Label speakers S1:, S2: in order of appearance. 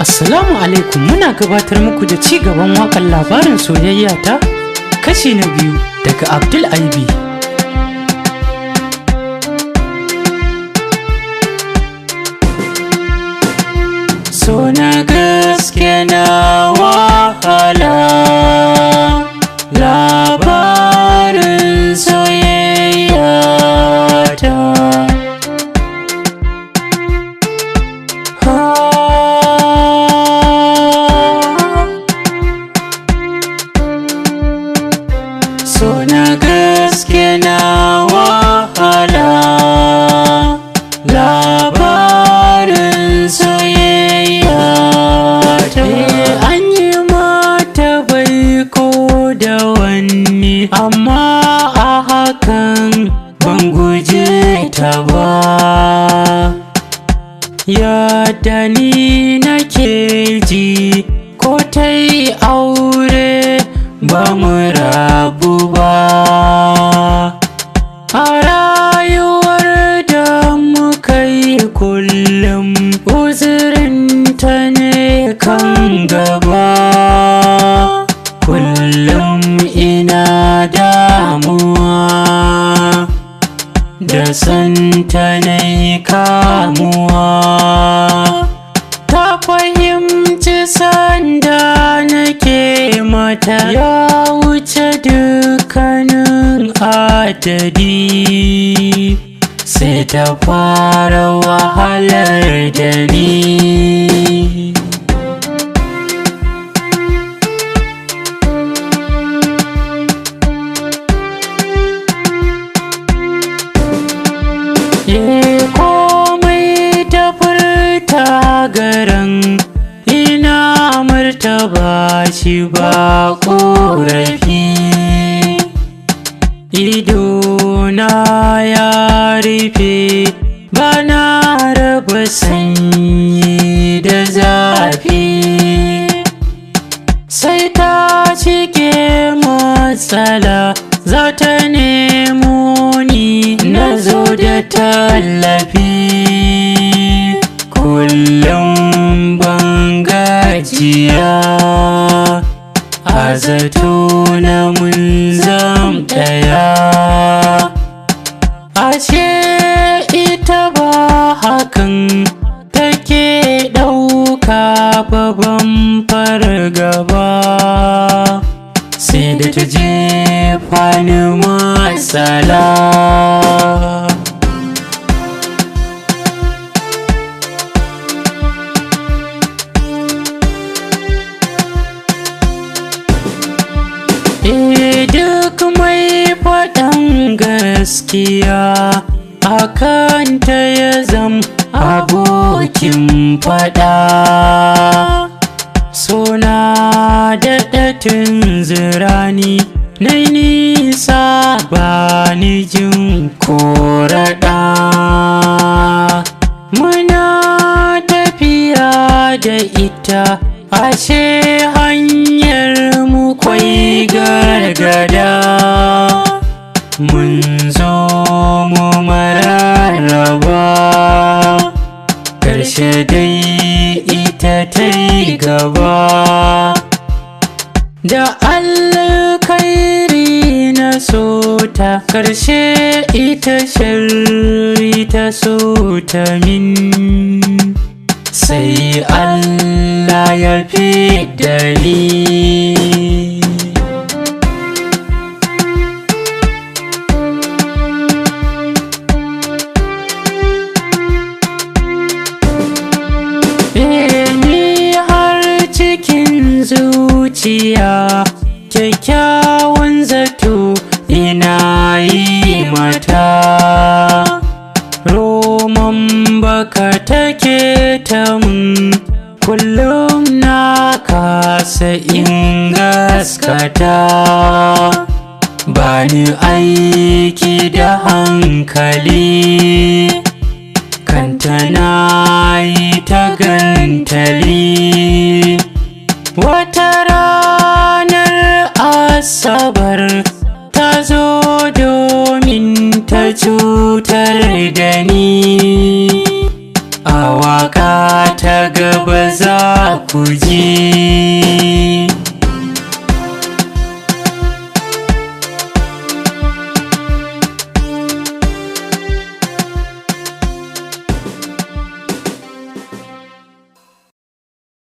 S1: Assalamu alaikum, muna gabatar muku da ci gaban waƙar labarin soyayya ta kashi na biyu daga Abdul Aibi. So na gaske na wahala, labarin soyayya ta. So na gaske na wahala, labarin soyayya ta. An yi mata baiko da wani, amma a hakan ban guje ta ba. Yadda ni nake ji ko ta yi aure ba mu rabu ba. A rayuwar da muka yi kullum uzurinta ne kan gaba. Kullum ina damuwa da santa na yi kamuwa. Ta fahimci sanda nake mata ya wuce dukkanin adadi, sai ta fara wahalar da ni. Komai ta furta garan ina martaba shi ba ƙorafi. Idona ya rufe bana raba sanyi da zafi, sai ta cike matsala za ta nemo ni na zo da tallafi. Kullum ban gajiya a zato na mun zam ɗaya, ashe ita ba hakan take ɗauka ba, ban fargaba. Sai da ta jefa ni matsala. Duk mai faɗan gaskiya akan ta ya zam abokin faɗa. Sona daɗa tunzurani nai nisa ba ni jin koraɗa. Muna tafiya da ita ashe hanyar mu kwai gargada. Mun zo mu mararraba, ƙarshe dai ita ta yi gaba. Da alkhairi na so ta, ƙarshe ita sharri ta so ta min. Sai Allah ya fidda ni. Ni har cikin zuciya kyakkyawan zato ina yi mata. Roman baka take ta mun, kullum na kasa in gaskata. Bani aiki da hankali, kanta na yi ta gantali. Wata ranar Asabar ta zo domin ta cutar da ni. A waƙa ta gaba za kuje